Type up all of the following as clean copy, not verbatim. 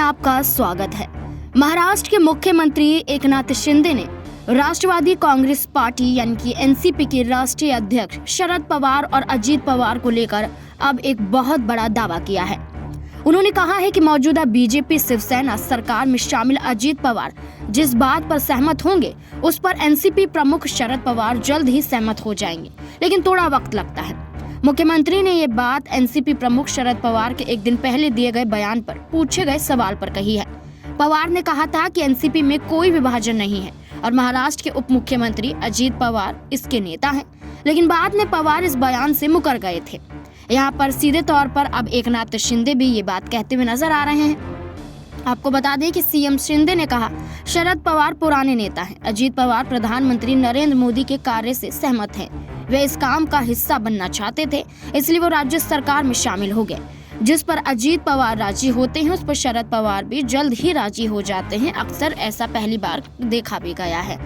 आपका स्वागत है। महाराष्ट्र के मुख्यमंत्री एकनाथ शिंदे ने राष्ट्रवादी कांग्रेस पार्टी यानी कि एनसीपी के राष्ट्रीय अध्यक्ष शरद पवार और अजीत पवार को लेकर अब एक बहुत बड़ा दावा किया है। उन्होंने कहा है कि मौजूदा बीजेपी शिवसेना सरकार में शामिल अजीत पवार जिस बात पर सहमत होंगे उस पर एनसीपी प्रमुख शरद पवार जल्द ही सहमत हो जाएंगे, लेकिन थोड़ा वक्त लगता है। मुख्यमंत्री ने ये बात एनसीपी प्रमुख शरद पवार के एक दिन पहले दिए गए बयान पर पूछे गए सवाल पर कही है। पवार ने कहा था कि एनसीपी में कोई विभाजन नहीं है और महाराष्ट्र के उप मुख्यमंत्री अजीत पवार इसके नेता हैं, लेकिन बाद में पवार इस बयान से मुकर गए थे। यहाँ पर सीधे तौर पर अब एकनाथ शिंदे भी ये बात कहते हुए नजर आ रहे हैं। आपको बता दें कि सीएम शिंदे ने कहा शरद पवार पुराने नेता हैं, अजीत पवार प्रधानमंत्री नरेंद्र मोदी के कार्य से सहमत हैं। वे इस काम का हिस्सा बनना चाहते थे, इसलिए वो राज्य सरकार में शामिल हो गए। जिस पर अजीत पवार राजी होते हैं उस पर शरद पवार भी जल्द ही राजी हो जाते हैं। अक्सर ऐसा पहली बार देखा भी गया है।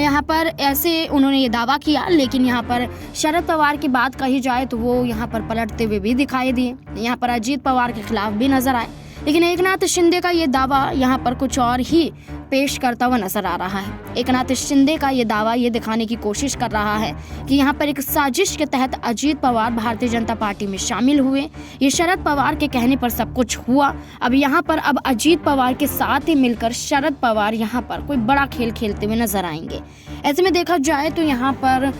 यहाँ पर ऐसे उन्होंने ये दावा किया, लेकिन यहाँ पर शरद पवार की बात कही जाए तो वो यहाँ पर पलटते हुए भी दिखाई दिए, यहाँ पर अजीत पवार के खिलाफ भी नजर आए। लेकिन एकनाथ शिंदे का ये दावा यहाँ पर कुछ और ही पेश करता हुआ नजर आ रहा है। एकनाथ शिंदे का ये दावा ये दिखाने की कोशिश कर रहा है कि यहाँ पर एक साजिश के तहत अजीत पवार भारतीय जनता पार्टी में शामिल हुए। ये शरद पवार के कहने पर सब कुछ हुआ। अब यहाँ पर अब अजीत पवार के साथ ही मिलकर शरद पवार यहाँ पर कोई बड़ा खेल खेलते हुए नजर आएंगे। ऐसे में देखा जाए तो यहाँ पर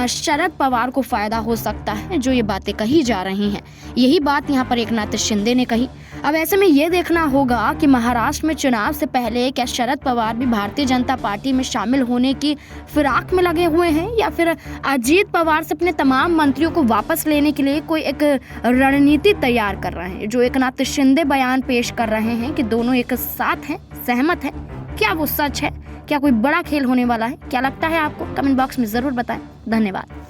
शरद पवार को फायदा हो सकता है जो ये बातें कही जा रही हैं। यही बात यहाँ पर एकनाथ शिंदे ने कही। अब ऐसे में ये देखना होगा कि महाराष्ट्र में चुनाव से पहले क्या शरद पवार भी भारतीय जनता पार्टी में शामिल होने की फिराक में लगे हुए हैं या फिर अजीत पवार से अपने तमाम मंत्रियों को वापस लेने के लिए कोई एक रणनीति तैयार कर रहे हैं। जो एकनाथ शिंदे बयान पेश कर रहे हैं कि दोनों एक साथ हैं, सहमत हैं, क्या वो सच है? क्या कोई बड़ा खेल होने वाला है? क्या लगता है आपको? कमेंट बॉक्स में जरूर बताएं। धन्यवाद।